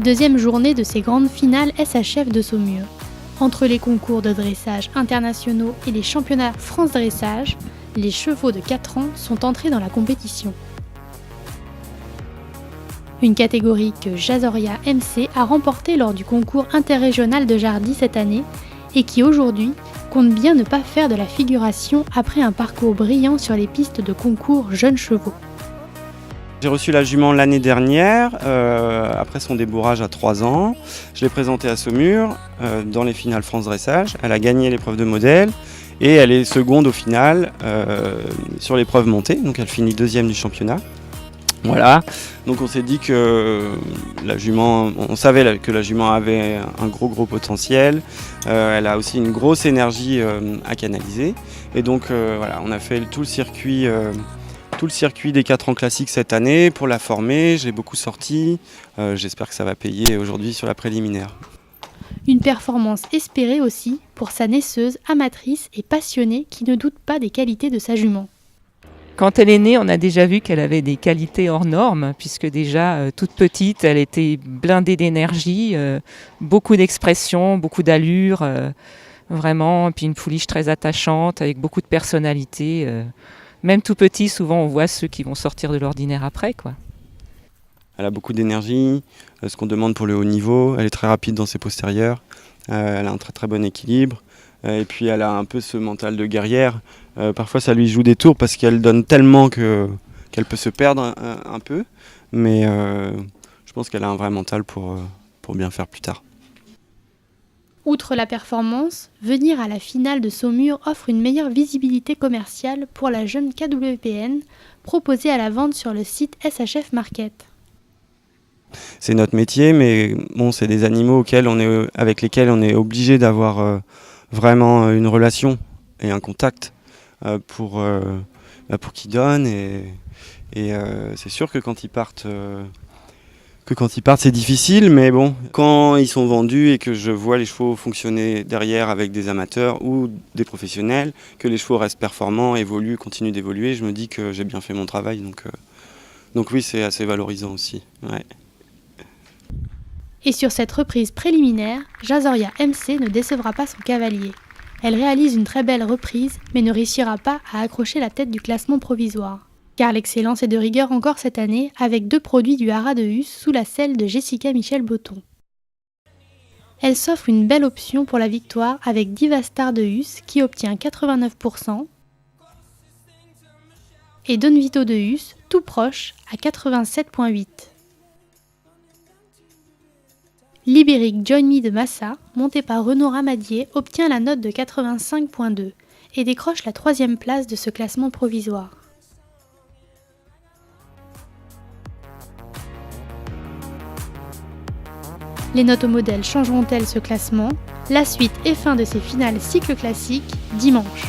Deuxième journée de ces grandes finales SHF de Saumur. Entre les concours de dressage internationaux et les championnats France Dressage, les chevaux de 4 ans sont entrés dans la compétition. Une catégorie que Jazoria MC a remportée lors du concours interrégional de Jardy cette année et qui aujourd'hui compte bien ne pas faire de la figuration après un parcours brillant sur les pistes de concours jeunes chevaux. J'ai reçu la jument l'année dernière, après son débourrage à 3 ans. Je l'ai présentée à Saumur dans les finales France Dressage. Elle a gagné l'épreuve de modèle et elle est seconde au final sur l'épreuve montée. Donc elle finit deuxième du championnat. Voilà, donc on s'est dit que la jument, on savait que la jument avait un gros potentiel. Elle a aussi une grosse énergie à canaliser. Et donc voilà, on a fait tout le circuit des 4 ans classiques cette année pour la former. J'ai beaucoup sorti. J'espère que ça va payer aujourd'hui sur la préliminaire. Une performance espérée aussi pour sa naisseuse, amatrice et passionnée qui ne doute pas des qualités de sa jument. Quand elle est née, on a déjà vu qu'elle avait des qualités hors normes, puisque déjà, toute petite, elle était blindée d'énergie, beaucoup d'expression, beaucoup d'allure, vraiment, puis une pouliche très attachante, avec beaucoup de personnalité. Même tout petit, souvent, on voit ceux qui vont sortir de l'ordinaire après, quoi. Elle a beaucoup d'énergie, ce qu'on demande pour le haut niveau. Elle est très rapide dans ses postérieurs. Elle a un très bon équilibre. Et puis elle a un peu ce mental de guerrière. Parfois ça lui joue des tours parce qu'elle donne tellement qu'elle peut se perdre un peu. Mais je pense qu'elle a un vrai mental pour bien faire plus tard. Outre la performance, venir à la finale de Saumur offre une meilleure visibilité commerciale pour la jeune KWPN proposée à la vente sur le site SHF Market. C'est notre métier, mais bon, c'est des animaux avec lesquels on est obligé d'avoir vraiment une relation et un contact pour qu'ils donnent. Et c'est sûr que quand ils partent, c'est difficile, mais bon, quand ils sont vendus et que je vois les chevaux fonctionner derrière avec des amateurs ou des professionnels, que les chevaux restent performants, évoluent, continuent d'évoluer, je me dis que j'ai bien fait mon travail. Donc oui, c'est assez valorisant aussi. Ouais. Et sur cette reprise préliminaire, Jazoria MC ne décevra pas son cavalier. Elle réalise une très belle reprise, mais ne réussira pas à accrocher la tête du classement provisoire. Car l'excellence est de rigueur encore cette année, avec 2 produits du haras de Hus sous la selle de Jessica Michel-Botton. Elle s'offre une belle option pour la victoire avec Divastar de Hus qui obtient 89% et Don Vito de Hus, tout proche, à 87,8%. Libéric Join Me de Massa, monté par Renaud Ramadier, obtient la note de 85,2 et décroche la 3e place de ce classement provisoire. Les notes au modèle changeront-elles ce classement ? La suite et fin de ces finales cycle classique, dimanche.